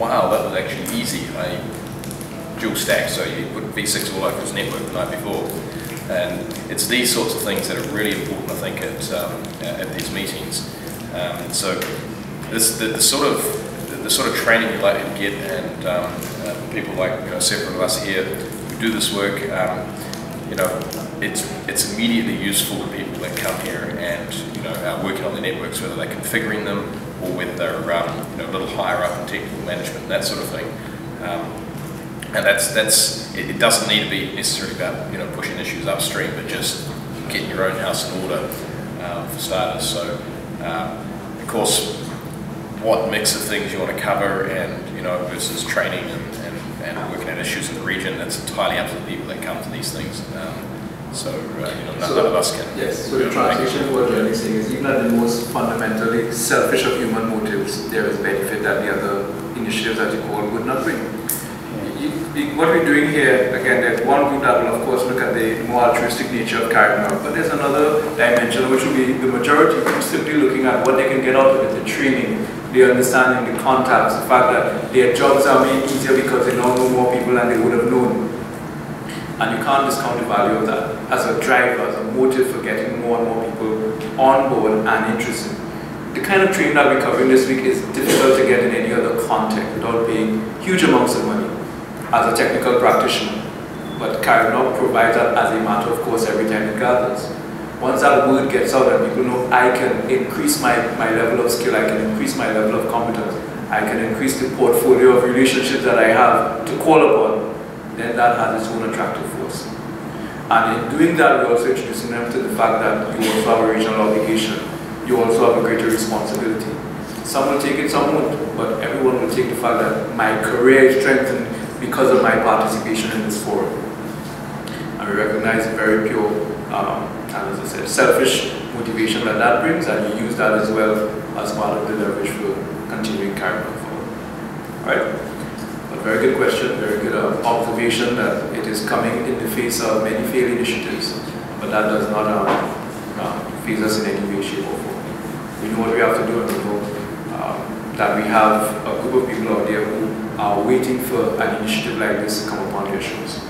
wow, that was actually easy. I dual stack, so you put V6 all over his network the night before. And it's these sorts of things that are really important, I think, at these meetings. So the sort of training you like to get, and people like several of us here who do this work, it's immediately useful to people that come here and are working on the networks, whether they're configuring them or whether they're a little higher up in technical management, that sort of thing. And it doesn't need to be necessarily about pushing issues upstream, but just getting your own house in order for starters. So of course, what mix of things you want to cover, and versus training and working at issues in the region, that's entirely up to the people that come to these things. None of us can. Yes, so the transition what you're really saying is even at the most fundamentally selfish of human motives, there is benefit that the other initiatives that you call would not bring. What we're doing here, again, there's one group that will of course look at the more altruistic nature of CaribNog, but there's another dimension which will be the majority simply looking at what they can get out of it, the training, the understanding, the contacts, the fact that their jobs are made easier because they now know more people than they would have known. And you can't discount the value of that as a driver, as a motive for getting more and more people on board and interested. The kind of training that we're covering this week is difficult to get in any other context without paying huge amounts of money as a technical practitioner. But CaribNog provides that as a matter of course every time it gathers. Once that word gets out and people know I can increase my level of skill, I can increase my level of competence, I can increase the portfolio of relationships that I have to call upon, then that has its own attractive force. And in doing that, we're also introducing them to the fact that you also have a regional obligation, you also have a greater responsibility. Some will take it, some won't, but everyone will take the fact that my career is strengthened because of my participation in this forum. And we recognize the very pure, and as I said, selfish motivation that brings, and you use that as well as part of the leverage for continuing CaribNog forward. Alright? But very good question, very good observation that it is coming in the face of many failed initiatives, but that does not phase us in any way, shape or form. We know what we have to do, and we know that we have a group of people out there who are waiting for an initiative like this to come upon their shores.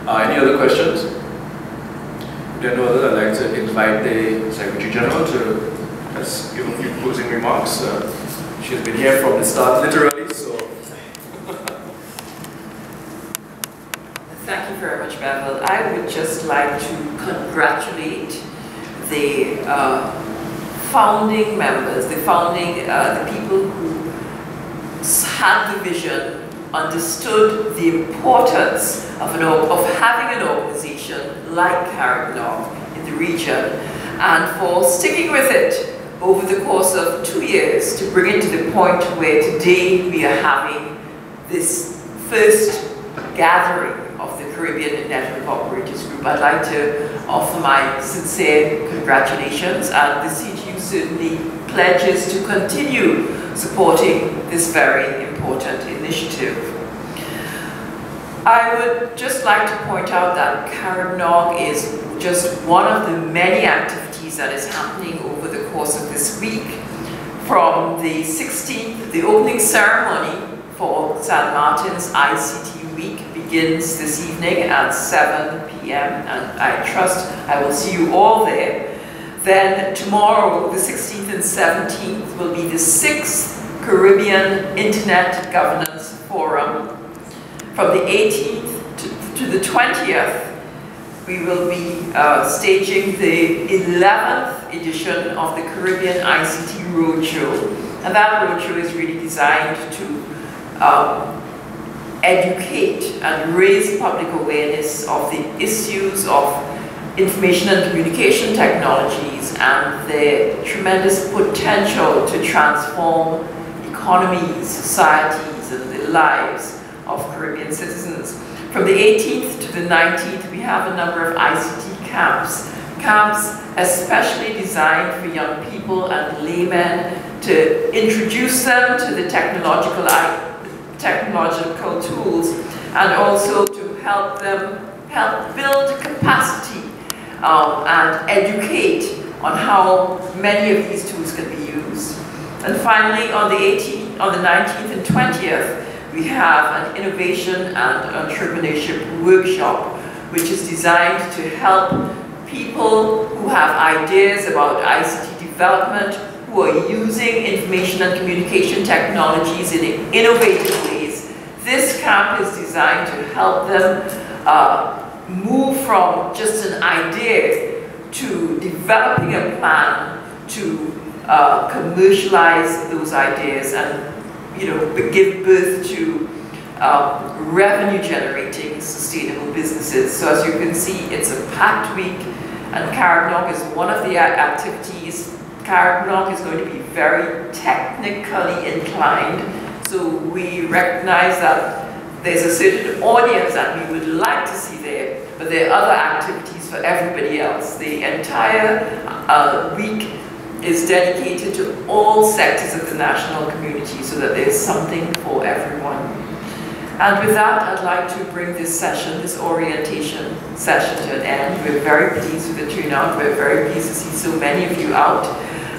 Any other questions? If there are no others, I'd like to invite the Secretary General to give a few closing remarks. She's been here from the start, literally, so. Thank you very much, Bevel. I would just like to congratulate the founding members, the people who had the vision, understood the importance of having an organization like CaribNog in the region, and for sticking with it over the course of 2 years to bring it to the point where today we are having this first gathering of the Caribbean Network Operators Group. I'd like to offer my sincere congratulations, and the CGU certainly pledges to continue supporting this very important initiative. I would just like to point out that CaribNog is just one of the many activities that is happening over the course of this week. From the 16th, the opening ceremony for St. Martin's ICT Week begins this evening at 7 p.m. and I trust I will see you all there. Then tomorrow, the 16th and 17th, will be the 6th Caribbean Internet Governance Forum. From the 18th to the 20th, we will be staging the 11th edition of the Caribbean ICT Roadshow. And that roadshow is really designed to educate and raise public awareness of the issues of information and communication technologies and their tremendous potential to transform economies, societies, and the lives of Caribbean citizens. From the 18th to the 19th, we have a number of ICT camps especially designed for young people and laymen to introduce them to the technological tools, and also to help build capacity and educate on how many of these tools can be used. And finally, on the 18th, on the 19th and 20th, we have an innovation and entrepreneurship workshop, which is designed to help people who have ideas about ICT development, who are using information and communication technologies in innovative ways. This camp is designed to help them move from just an idea to developing a plan to commercialize those ideas and give birth to revenue-generating, sustainable businesses. So as you can see, it's a packed week, and CaribNog is one of the activities. CaribNog is going to be very technically inclined, so we recognize that there's a certain audience that we would like to see there, but there are other activities for everybody else. The entire week is dedicated to all sectors of the national community so that there's something for everyone. And with that, I'd like to bring this session, this orientation session, to an end. We're very pleased with the turnout. We're very pleased to see so many of you out.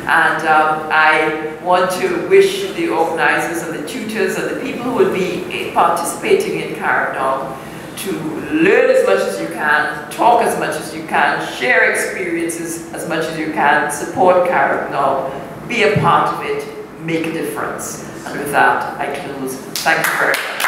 And I want to wish the organizers and the tutors and the people who will be participating in CaribNog to learn as much as you can, talk as much as you can, share experiences as much as you can, support CaribNog, be a part of it, make a difference. And with that, I close. Thank you very much.